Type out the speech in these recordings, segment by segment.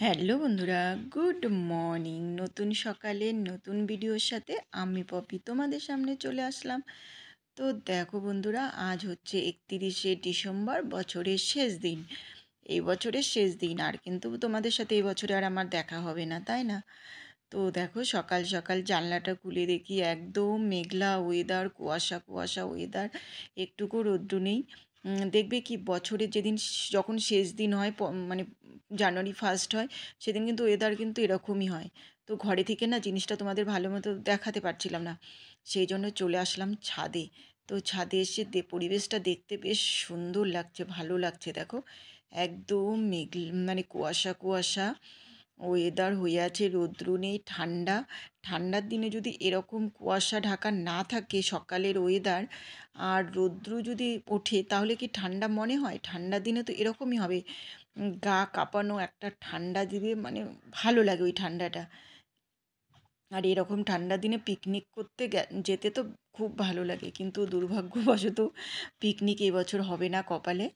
Hello বন্ধুরা, good morning. নতুন সকালে নতুন ভিডিওর সাথে আমি পপি তোমাদের সামনে চলে আসলাম। তো দেখো বন্ধুরা, আজ হচ্ছে 31শে ডিসেম্বর, বছরের শেষ দিন। এই বছরের শেষ দিন, আর কিন্তু তোমাদের সাথে এই বছরে আর আমার দেখা হবে না, তাই না? তো দেখো, সকাল সকাল জানলাটা খুলে দেখি একদম মেঘলা ওয়েদার, কুয়াশা কুয়াশা ওয়েদার, একটুকু রৌদ্র নেই। দেখবে কি, বছরের যেদিন যখন শেষ দিন হয়, মানে জানুয়ারি 1 হয়, সেদিন কিন্তু ওয়েদার কিন্তু এরকমই হয়। তো ঘরে থেকে না জিনিসটা তোমাদের ভালো মতো দেখাতে পারছিলাম না, সেই জন্য চলে আসলাম ছাদে। তো ছাদে এসে পরিবেশটা দেখতে বেশ সুন্দর লাগছে, ভালো লাগছে। দেখো, একদম মানে কুয়াশা কুয়াশা ওয়েদার হয়ে আছে, রৌদ্র নেই, ঠান্ডা। ঠান্ডার দিনে যদি এরকম কুয়াশা ঢাকা না থাকে সকালের ওয়েদার, আর রৌদ্র যদি ওঠে, তাহলে কি ঠান্ডা মনে হয়? ঠান্ডার দিনে তো এরকমই হবে, গা কাঁপানো একটা ঠান্ডা দিবে, মানে ভালো লাগে ওই ঠান্ডাটা। আর এরকম ঠান্ডার দিনে পিকনিক করতে যেতে তো খুব ভালো লাগে, কিন্তু দুর্ভাগ্যবশত পিকনিক এবছর হবে না কপালে,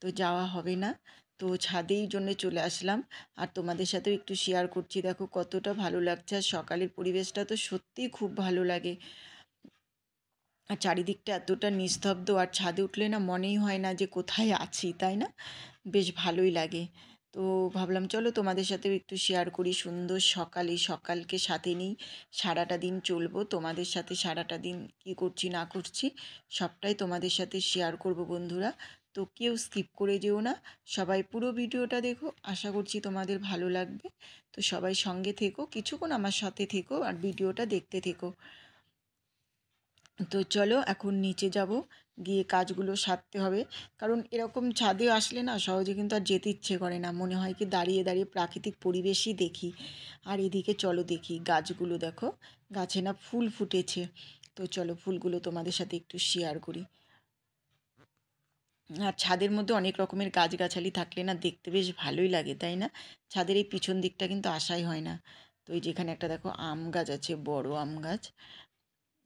তো যাওয়া হবে না। তো ছাদেই জন্য চলে আসলাম, আর তোমাদের সাথেও একটু শেয়ার করছি। দেখো কতটা ভালো লাগছে, আর সকালের পরিবেশটা তো সত্যিই খুব ভালো লাগে। আর চারিদিকটা এতটা নিস্তব্ধ, আর ছাদে উঠলে না মনেই হয় না যে কোথায় আছি, তাই না? বেশ ভালোই লাগে। তো ভাবলাম চলো তোমাদের সাথেও একটু শেয়ার করি। সুন্দর সকালে, সকালকে সাথে নিই, সারাটা দিন চলবো তোমাদের সাথে। সারাটা দিন কী করছি না করছি সবটাই তোমাদের সাথে শেয়ার করব বন্ধুরা। তো কেউ স্কিপ করে যেও না, সবাই পুরো ভিডিওটা দেখো, আশা করছি তোমাদের ভালো লাগবে। তো সবাই সঙ্গে থেকো, কিছুক্ষণ আমার সাথে থেকো আর ভিডিওটা দেখতে থেকো। তো চলো এখন নিচে যাব, গিয়ে কাজগুলো সারতে হবে। কারণ এরকম ছাদে আসলে না সহজে কিন্তু আর যেতে ইচ্ছে করে না, মনে হয় কি দাঁড়িয়ে দাঁড়িয়ে প্রাকৃতিক পরিবেশই দেখি। আর এদিকে চলো দেখি গাছগুলো, দেখো গাছে না ফুল ফুটেছে। তো চলো ফুলগুলো তোমাদের সাথে একটু শেয়ার করি। আর ছাদের মধ্যে অনেক রকমের গাছগাছালি থাকলে না দেখতে বেশ ভালোই লাগে, তাই না? ছাদের এই পিছন দিকটা কিন্তু আসাই হয় না। তো এই যেখানে একটা দেখো আম গাছ আছে, বড় আম গাছ,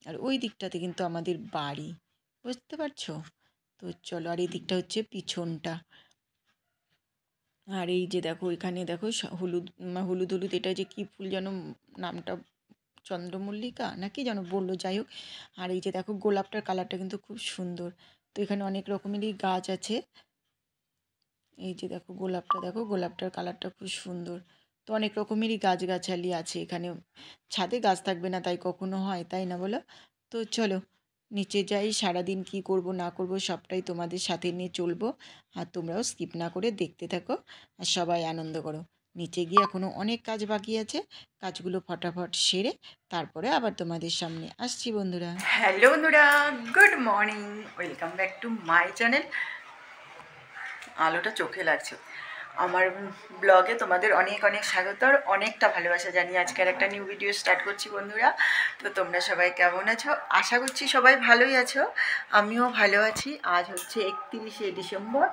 আর ওই দিকটাতে কিন্তু আমাদের বাড়ি, বুঝতে পারছো? তো চলো, আর এই দিকটা হচ্ছে পিছনটা। আর এই যে দেখো, এখানে দেখো হলুদ হলুদ হলুদ, এটা যে কি ফুল যেন, নামটা চন্দ্রমল্লিকা না কি যেন বললো, যাই হোক। আর এই যে দেখো গোলাপটার কালারটা কিন্তু খুব সুন্দর। তো এখানে অনেক রকমেরই গাছ আছে। এই যে দেখো গোলাপটা, দেখো গোলাপটার কালারটা খুব সুন্দর। তো অনেক রকমেরই গাছগাছালি আছে এখানে। ছাদে গাছ থাকবে না তাই কখনো হয়, তাই না বলো? তো চলো নিচে যাই, সারাদিন কি করব না করব সবটাই তোমাদের সাথে নিয়ে চলবো। আর তোমরাও স্কিপ না করে দেখতে থাকো, আর সবাই আনন্দ করো। নিচে গিয়ে এখনও অনেক কাজ বাকি আছে, কাজগুলো ফটাফট সেরে তারপরে আবার তোমাদের সামনে আসছি বন্ধুরা। হ্যালো বন্ধুরা, good morning, welcome back to my channel. আলোটা চোখে লাগছে। আমার ব্লগে তোমাদের অনেক অনেক স্বাগত, আর অনেকটা ভালোবাসা জানিয়ে আজকে আর একটা নিউ ভিডিও স্টার্ট করছি বন্ধুরা। তো তোমরা সবাই কেমন আছো? আশা করছি সবাই ভালোই আছো, আমিও ভালো আছি। আজ হচ্ছে 31শে ডিসেম্বর,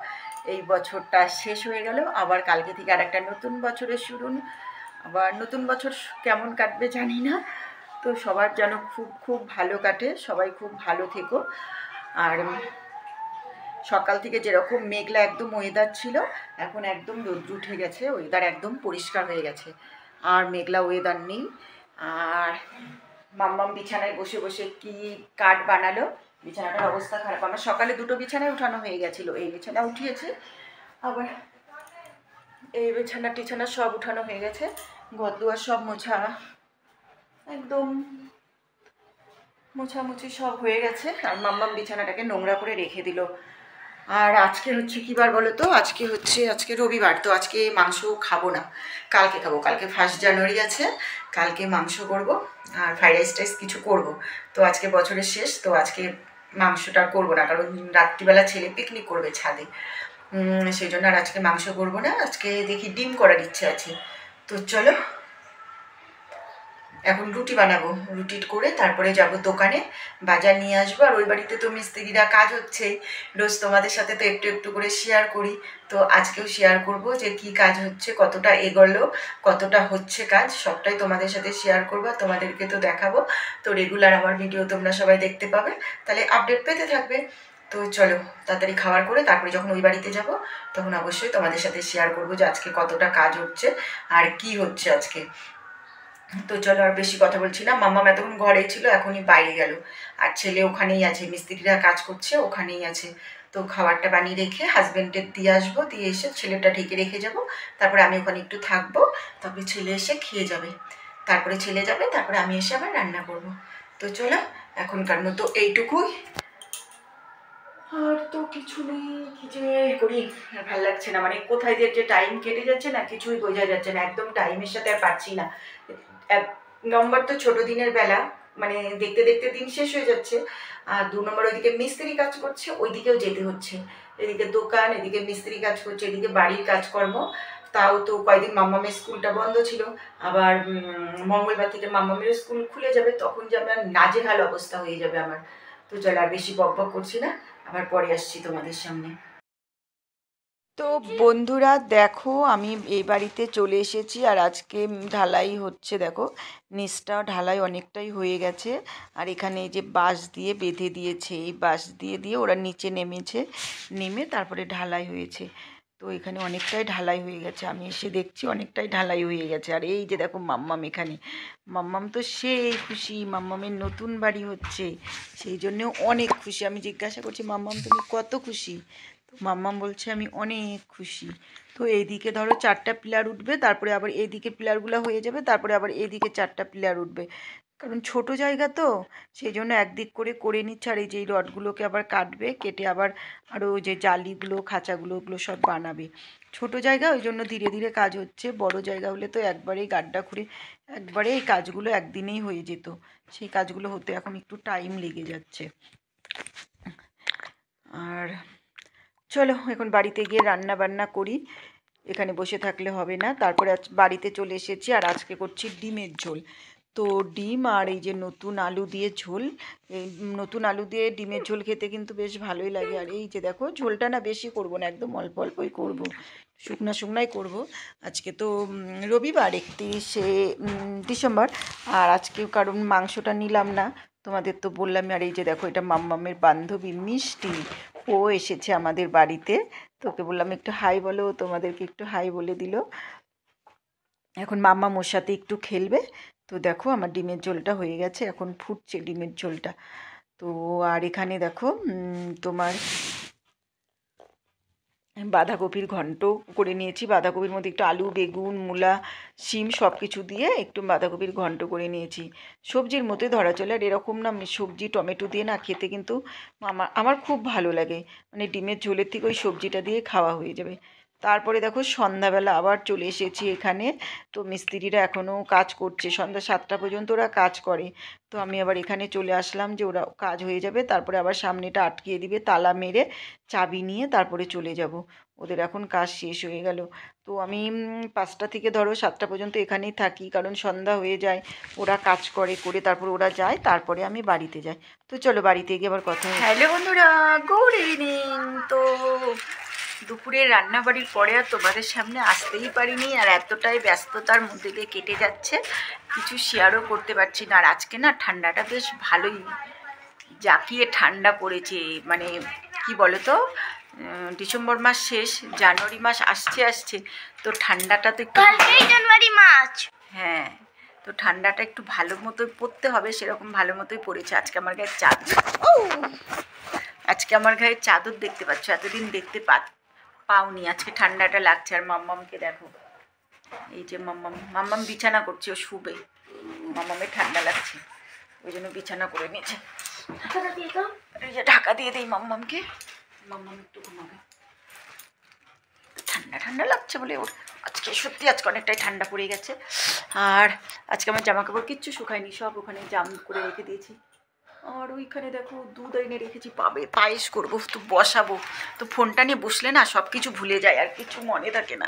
এই বছরটা শেষ হয়ে গেল, আবার কালকে থেকে আর একটা নতুন বছরের শুরু। আবার নতুন বছর কেমন কাটবে জানি না। তো সবার যেন খুব খুব ভালো কাটে, সবাই খুব ভালো থেকো। আর সকাল থেকে যেরকম মেঘলা একদম ওয়েদার ছিল, এখন একদম রোদ্র উঠে গেছে, ওয়েদার একদম পরিষ্কার হয়ে গেছে, আর মেঘলা ওয়েদার নেই। আর মাম্মাম বিছানায় বসে বসে কি কাঠ বানালো, বিছানাটার অবস্থা খারাপ। আমার সকালে দুটো বিছানায় উঠানো হয়ে গেছিলো, এই বিছানা উঠিয়েছে, আবার এই বিছানা টিছানা সব উঠানো হয়ে গেছে, ঘর দুয়ার সব মোছা, একদম মোছামুছি সব হয়ে গেছে। আর মাম্মাম বিছানাটাকে নোংরা করে রেখে দিল। আর আজকে হচ্ছে কী বার বলো তো? আজকে রবিবার, তো আজকে মাংস খাবো না, কালকে খাবো। কালকে 1 জানুয়ারি আছে, কালকে মাংস করব, আর ফ্রাইড রাইস টাইস কিছু করব। তো আজকে বছরের শেষ, তো আজকে মাংসটা করবো না, কারণ রাত্রিবেলা ছেলে পিকনিক করবে ছাদে, সেই জন্য আর আজকে মাংস করবো না। আজকে দেখি ডিম করার ইচ্ছে আছে। তো চলো এখন রুটি বানাবো, রুটি করে তারপরে যাব দোকানে, বাজার নিয়ে আসবো। আর ওই বাড়িতে তো মিস্ত্রিরা কাজ হচ্ছে, রোজ তোমাদের সাথে তো একটু একটু করে শেয়ার করি। তো আজকেও শেয়ার করব যে কি কাজ হচ্ছে, কতটা এগোলো, কতটা হচ্ছে কাজ, সবটাই তোমাদের সাথে শেয়ার করবো, তোমাদেরকে তো দেখাবো। তো রেগুলার আমার ভিডিও তোমরা সবাই দেখতে পাবে, তাহলে আপডেট পেতে থাকবে। তো তো চলো তাড়াতাড়ি খাবার করে তারপরে যখন ওই বাড়িতে যাব তখন অবশ্যই তোমাদের সাথে শেয়ার করবো যে আজকে কতটা কাজ হচ্ছে আর কি হচ্ছে আজকে। তো চলো আর বেশি কথা বলছি না, মাম্মাম এতক্ষণ ঘরে ছিল, এখনই বাইরে গেল। আর ছেলে ওখানেই আছে, মিস্ত্রিরা কাজ করছে ওখানেই আছে। তো খাবারটা বানিয়ে রেখে হাজব্যান্ডের দিয়ে আসবো, দিয়ে এসে ছেলেটা ঢেকে রেখে যাব। তারপরে আমি ওখানে একটু থাকবো, তারপরে ছেলে এসে খেয়ে যাবে, তারপরে ছেলে যাবে, তারপরে আমি এসে আবার রান্না করব। তো চলো এখনকার মতো এইটুকুই, আর তো কিছু নেই। কি যে করি ভাল লাগছে না, মানে কোথায় যে টাইম কেটে যাচ্ছে না কিছুই বোঝা যাচ্ছে না, একদম টাইমের সাথে আর পারছি না। 1 নম্বর তো ছোট দিনের বেলা, মানে দেখতে দেখতে দিন শেষ হয়ে যাচ্ছে। আর 2 নম্বর ওইদিকে মিস্ত্রি কাজ করছে, ওইদিকেও যেতে হচ্ছে। এদিকে দোকান, এদিকে মিস্ত্রি কাজ করছে, এদিকে বাড়ির কাজকর্ম। তাও তো কয়েকদিন মাম্মামের স্কুলটা বন্ধ ছিল, আবার মঙ্গলবার থেকে মাম্মামের স্কুল খুলে যাবে, তখন যে আমার নাজেহাল অবস্থা হয়ে যাবে আমার। তো চল আর বেশি বক বক করছি না, আবার পরে আসছি তোমাদের সামনে। তো বন্ধুরা দেখো আমি এই বাড়িতে চলে এসেছি, আর আজকে ঢালাই হচ্ছে, দেখো নিচটা ঢালাই অনেকটাই হয়ে গেছে। আর এখানে এই যে বাঁশ দিয়ে বেঁধে দিয়েছে, এই বাঁশ দিয়ে দিয়ে ওরা নিচে নেমেছে, নেমে তারপরে ঢালাই হয়েছে। তো এখানে অনেকটাই ঢালাই হয়ে গেছে, আমি এসে দেখছি অনেকটাই ঢালাই হয়ে গেছে। আর এই যে দেখো মাম্মাম এখানে, মাম্মাম তো সেই খুশি, মাম্মামের নতুন বাড়ি হচ্ছে, সেই জন্য অনেক খুশি। আমি জিজ্ঞাসা করছি মাম্মাম তুমি কত খুশি? মাম্মাম বলছে আমি অনেক খুশি। তো এইদিকে ধরো 4টা পিলার উঠবে, তারপরে আবার এইদিকে পিলারগুলো হয়ে যাবে, তারপরে আবার এইদিকে 4টা পিলার উঠবে। কারণ ছোট জায়গা তো, সেই জন্য একদিক করে করে নিচ্ছে। আর এই যে এই রডগুলোকে আবার কাটবে, কেটে আবার আরও যে জালিগুলো খাঁচাগুলো ওগুলো সব বানাবে। ছোট জায়গা, ওই জন্য ধীরে ধীরে কাজ হচ্ছে। বড় জায়গা হলে তো একবারেই গাড্ডা খুঁড়ে একবারে এই কাজগুলো একদিনেই হয়ে যেত, সেই কাজগুলো হতে এখন একটু টাইম লেগে যাচ্ছে। আর চলো এখন বাড়িতে গিয়ে রান্না বান্না করি, এখানে বসে থাকলে হবে না। তারপরে বাড়িতে চলে এসেছি, আর আজকে করছি ডিমের ঝোল। তো ডিম আর এই যে নতুন আলু দিয়ে ঝোল, এই নতুন আলু দিয়ে ডিমের ঝোল খেতে কিন্তু বেশ ভালোই লাগে। আর এই যে দেখো ঝোলটা না বেশি করব না, একদম অল্প অল্পই করব, শুকনা শুকনাই করব। আজকে তো রবিবার 31শে ডিসেম্বর, আর আজকে কারণ মাংসটা নিলাম না, তোমাদের তো বললাম। আর এই যে দেখো এটা মাম্মামের বান্ধবী মিষ্টি, ও এসেছে আমাদের বাড়িতে। তোকে বললাম একটু হাই বলো, তোমাদেরকে একটু হাই বলে দিল। এখন মাম্মাম ওর সাথে একটু খেলবে। তো দেখো আমার ডিমের ঝোলটা হয়ে গেছে, এখন ফুটছে ডিমের ঝোলটা। তো আর এখানে দেখো তোমার বাঁধাকপির ঘন্ট করে নিয়েছি, বাঁধাকপির মধ্যে একটু আলু বেগুন মূলা শিম সব কিছু দিয়ে একটু বাঁধাকপির ঘন্ট করে নিয়েছি। সবজির মতোই ধরা চলে, আর এরকম না সবজি টমেটো দিয়ে না খেতে কিন্তু আমার খুব ভালো লাগে, মানে ডিমের ঝোলের থেকে ওই সবজিটা দিয়ে খাওয়া হয়ে যাবে। তারপরে দেখো সন্ধ্যাবেলা আবার চলে এসেছি এখানে। তো মিস্ত্রিরা এখনও কাজ করছে, সন্ধ্যা 7টা পর্যন্ত ওরা কাজ করে। তো আমি আবার এখানে চলে আসলাম যে ওরা কাজ হয়ে যাবে, তারপরে আবার সামনেটা আটকিয়ে দিবে তালা মেরে, চাবি নিয়ে তারপরে চলে যাব। ওদের এখন কাজ শেষ হয়ে গেল। তো আমি 5টা থেকে ধরো 7টা পর্যন্ত এখানেই থাকি, কারণ সন্ধ্যা হয়ে যায়, ওরা কাজ করে করে তারপর ওরা যায়, তারপরে আমি বাড়িতে যাই। তো চলো বাড়িতে গিয়ে আবার কথা হয়। হ্যালো বন্ধুরা, গুড ইভিনিং। তো দুপুরের রান্নাবাড়ির পরে আর তোমাদের সামনে আসতেই পারিনি, আর এতটাই ব্যস্ততার মধ্যে দিয়ে কেটে যাচ্ছে, কিছু শেয়ারও করতে পারছি না। আর আজকে না ঠান্ডাটা বেশ ভালোই জাঁকিয়ে ঠান্ডা পড়েছে, মানে কি বলো তো, ডিসেম্বর মাস শেষ, জানুয়ারি মাস আসছে আসছে, তো ঠান্ডাটা তো একটু জানুয়ারি মাস, হ্যাঁ, তো ঠান্ডাটা একটু ভালো মতোই পড়তে হবে, সেরকম ভালো মতোই পড়েছে। আজকে আমার গায়ে চাদর, আজকে আমার গায়ে চাদর দেখতে পাচ্ছ, এতদিন দেখতে পাওনি। আজকে ঠান্ডাটা লাগছে। আর মাম্মামকে দেখো, এই যে মাম্মাম বিছানা করছে, ও শুবে, মাম্মামের ঠান্ডা লাগছে ওই জন্য বিছানা করে নিয়েছে। এই যে ঢাকা দিয়ে দিই মাম্মামকে, মাম্মাম একটু ঘুমাবে, ঠান্ডা ঠান্ডা লাগছে বলে ওর আজকে সত্যি আজকে অনেকটাই ঠান্ডা পড়ে গেছে। আর আজকে আমার জামা কাপড় কিচ্ছু শুকায়নি, সব ওখানে জাম করে রেখে দিয়েছি। আর ওইখানে দেখো দুধ এনে রেখেছি, পায়েস করবো, তো বসাবো। তো ফোনটা নিয়ে বসলে না সব কিছু ভুলে যায়, আর কিছু মনে থাকে না,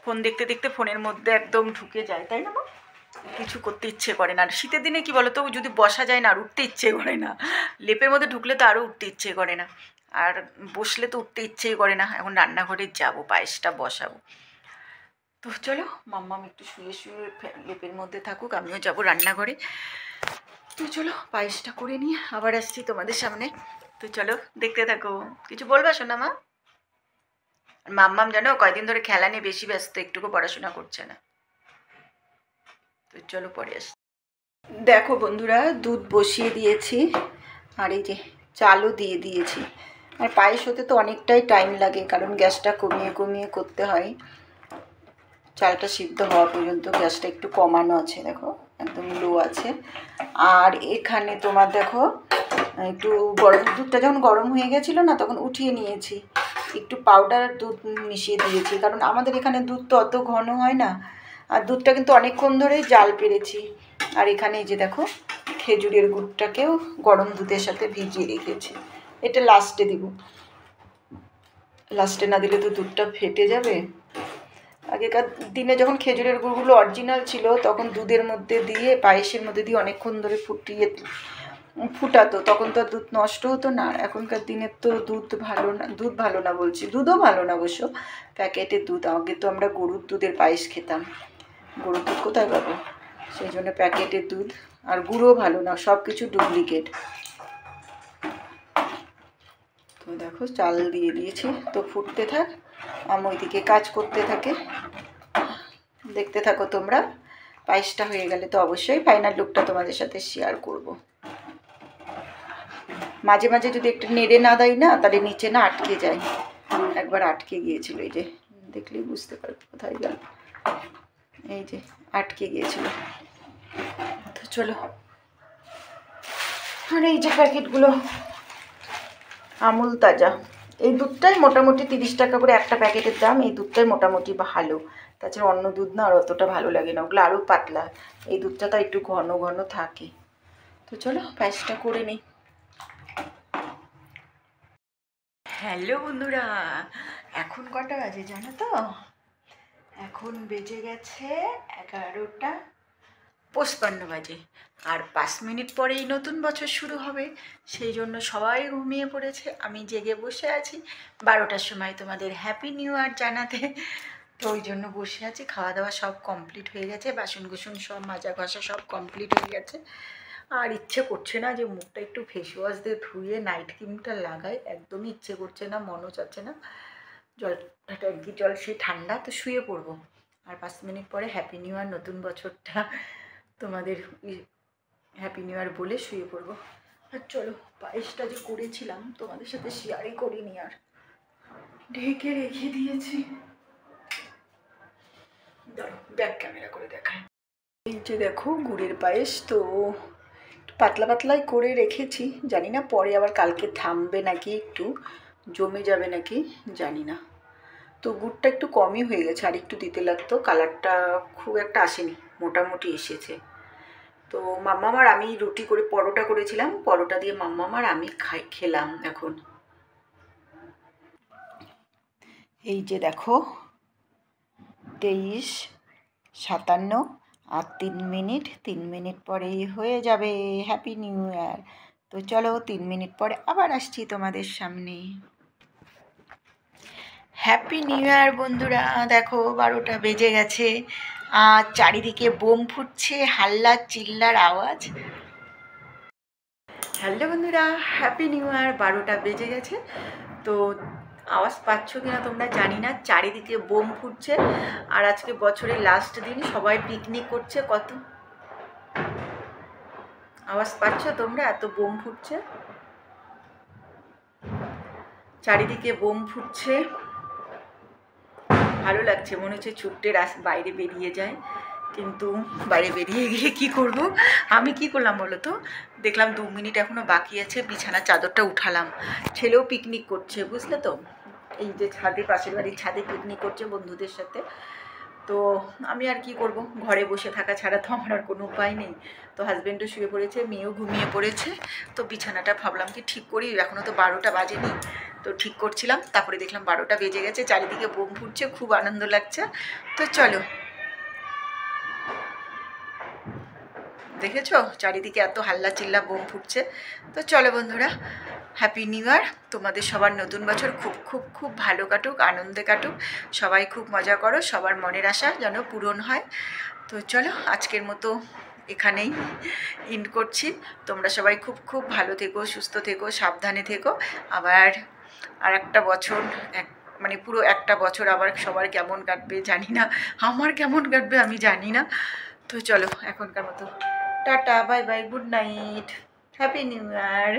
ফোন দেখতে দেখতে ফোনের মধ্যে একদম ঢুকে যায়, তাই না মা? কিছু করতে ইচ্ছে করে না। আর শীতের দিনে কি বলো তো, যদি বসা যায় না আর উঠতে ইচ্ছে করে না, লেপের মধ্যে ঢুকলে তো আরও উঠতে ইচ্ছে করে না, আর বসলে তো উঠতে ইচ্ছেই করে না। এখন রান্নাঘরে যাবো, পায়েসটা বসাবো। তো চলো মাম্মাম একটু শুয়ে শুয়ে লেপের মধ্যে থাকুক, আমিও যাবো রান্নাঘরে। তো চলো পায়েসটা করে নিয়ে আবার আসছি তোমাদের সামনে। তো তো চলো দেখতে থাকো। কিছু বলবা শোনা মা? মাম্মাম জানো কয়দিন ধরে খেলা নিয়ে বেশি ব্যস্ত, একটুকু পড়াশোনা করছে না। তো চলো পরে আসি। দেখো বন্ধুরা, দুধ বসিয়ে দিয়েছি আর এই যে চালও দিয়ে দিয়েছি। আর পায়েস হতে তো অনেকটাই টাইম লাগে, কারণ গ্যাসটা কমিয়ে কমিয়ে করতে হয়। চালটা সিদ্ধ হওয়া পর্যন্ত গ্যাসটা একটু কমানো আছে, দেখো একদম লো আছে। আর এখানে তোমার দেখো একটু দুধটা যখন গরম হয়ে গেছিলো না, তখন উঠিয়ে নিয়েছি, একটু পাউডার দুধ মিশিয়ে দিয়েছি, কারণ আমাদের এখানে দুধ তো অত ঘন হয় না। আর দুধটা কিন্তু অনেকক্ষণ ধরেই জাল পেরেছি। আর এখানে এই যে দেখো খেজুরের গুড়টাকেও গরম দুধের সাথে ভিজিয়ে রেখেছি, এটা লাস্টে দিব। লাস্টে না দিলে তো দুধটা ফেটে যাবে। আগেকার দিনে যখন খেজুরের গুড়গুলো অরিজিনাল ছিল, তখন দুধের মধ্যে দিয়ে পায়েসের মধ্যে দিয়ে অনেকক্ষণ ধরে ফুটাতো, তখন তো দুধ নষ্ট হতো না। এখনকার দিনের তো দুধ ভালো না বলছি, দুধও ভালো না অবশ্য, প্যাকেটের দুধ। আগে তো আমরা গরুর দুধের পায়েস খেতাম, গরুর দুধ কোথায় পাবো, সেই জন্য প্যাকেটের দুধ। আর গুঁড়ো ভালো না, সব কিছু ডুপ্লিকেট। তো দেখো চাল দিয়ে দিয়েছি, তো ফুটতে থাক, আমি ওইদিকে কাজ করতে থাকে, দেখতে থাকো তোমরা। পায়েসটা হয়ে গেলে তো অবশ্যই ফাইনাল লুকটা তোমাদের সাথে শেয়ার করব। মাঝে মাঝে যদি একটু নেড়ে না দেয় না, তাহলে নিচে না আটকে যায়। একবার আটকে গিয়েছিল, এই যে দেখলেই বুঝতে পারবে কোথায় গেল, এই যে আটকে গিয়েছিল। তো চলো, আর এই যে প্যাকেটগুলো আমুল তাজা, এই দুধটাই মোটামুটি 30 টাকা করে একটা প্যাকেটের দাম। এই দুধটাই মোটামুটি ভালো, তাছাড়া অন্য দুধ না আর অতটা ভালো লাগে না, ওগুলো আরও পাতলা, এই দুধটা তো একটু ঘন ঘন থাকে। তো চলো পায়েসটা করে নিই। হ্যালো বন্ধুরা, এখন কটা বাজে জানো তো? এখন বেজে গেছে 11:55 বাজে। আর 5 মিনিট পরেই নতুন বছর শুরু হবে, সেই জন্য সবাই ঘুমিয়ে পড়েছে, আমি জেগে বসে আছি 12টার সময় তোমাদের হ্যাপি নিউ ইয়ার জানাতে। তো ওই জন্য বসে আছি, খাওয়া দাওয়া সব কমপ্লিট হয়ে গেছে, বাসন কুসন সব মাজা ঘষা সব কমপ্লিট হয়ে গেছে। আর ইচ্ছে করছে না যে মুখটা একটু ফেস ওয়াশ দিয়ে ধুয়ে নাইট ক্রিমটা লাগাই, একদমই ইচ্ছে করছে না, মনও চাচ্ছে না। ট্যাঙ্কি জল সেই ঠান্ডা, তো শুয়ে পড়বো। আর 5 মিনিট পরে হ্যাপি নিউ ইয়ার, নতুন বছরটা তোমাদের হ্যাপি নিউ ইয়ার বলে শুয়ে পড়বো। আর চলো, পায়েসটা যে করেছিলাম তোমাদের সাথে শেয়ারই করিনি, আর ঢেকে রেখে দিয়েছি। দাঁড়ো ব্যাক ক্যামেরা করে দেখায়। এই যে দেখো গুড়ের পায়েস, তো পাতলা পাতলাই করে রেখেছি, জানি না পরে আবার কালকে থামবে নাকি, একটু জমে যাবে নাকি জানি না। তো গুড়টা একটু কমই হয়ে গেছে, আর একটু দিতে লাগতো, কালারটা খুব একটা আসেনি, মোটামুটি এসেছে। তো মাম্মামার আমি রুটি করে পরোটা করেছিলাম, পরোটা দিয়ে মাম্মামার আমি খেলাম এখন। এই যে দেখো 23:57 আর 3 মিনিট পরেই হয়ে যাবে হ্যাপি নিউ ইয়ার। তো চলো 3 মিনিট পরে আবার আসছি তোমাদের সামনে। হ্যাপি নিউ ইয়ার বন্ধুরা, দেখো 12টা বেজে গেছে, আর চারিদিকে বোম ফুটছে, হাল্লা চিল্লার আওয়াজ। হ্যালো বন্ধুরা, হ্যাপি নিউ ইয়ার, 12টা বেজে গেছে। তো আওয়াজ পাচ্ছ কিনা তোমরা জানি না, চারিদিকে বোম ফুটছে। আর আজকে বছরের লাস্ট দিন, সবাই পিকনিক করছে। কত আওয়াজ পাচ্ছ তোমরা, এত বোম ফুটছে, চারিদিকে বোম ফুটছে, ভালো লাগছে, মনে হচ্ছে ছুট্টে বাইরে বেরিয়ে যায়। কিন্তু বাইরে বেরিয়ে গিয়ে কি করব, আমি কি করলাম বলো তো, দেখলাম 2 মিনিট এখনও বাকি আছে, বিছানার চাদরটা উঠালাম। ছেলেও পিকনিক করছে, বুঝলে তো, এই যে ছাদে, পাশের বাড়ির ছাদে পিকনিক করছে বন্ধুদের সাথে। তো আমি আর কি করব, ঘরে বসে থাকা ছাড়া তো আমার আর কোনো উপায় নেই। তো হাজব্যান্ডও শুয়ে পড়েছে, মেয়েও ঘুমিয়ে পড়েছে। তো বিছানাটা ভাবলাম কি ঠিক করি, এখনও তো 12টা বাজেনি। তো ঠিক করছিলাম, তারপরে দেখলাম 12টা বেজে গেছে, চারিদিকে বোম ফুটছে, খুব আনন্দ লাগছে। তো চলো, দেখেছো চারিদিকে এত হাল্লা চিল্লা বোম ফুটছে। তো চলো বন্ধুরা, হ্যাপি নিউ ইয়ার, তোমাদের সবার নতুন বছর খুব খুব খুব ভালো কাটুক, আনন্দে কাটুক, সবাই খুব মজা করো, সবার মনের আশা যেন পূরণ হয়। তো চলো আজকের মতো এখানেই ইন্ড করছি। তোমরা সবাই খুব খুব ভালো থেকো, সুস্থ থেকো, সাবধানে থেকো। আবার আর একটা বছর মানে পুরো একটা বছর আবার সবার কেমন কাটবে জানি না, আমার কেমন কাটবে আমি জানি না। তো চলো এখনকার মতো tata, bye bye, good night, happy new year.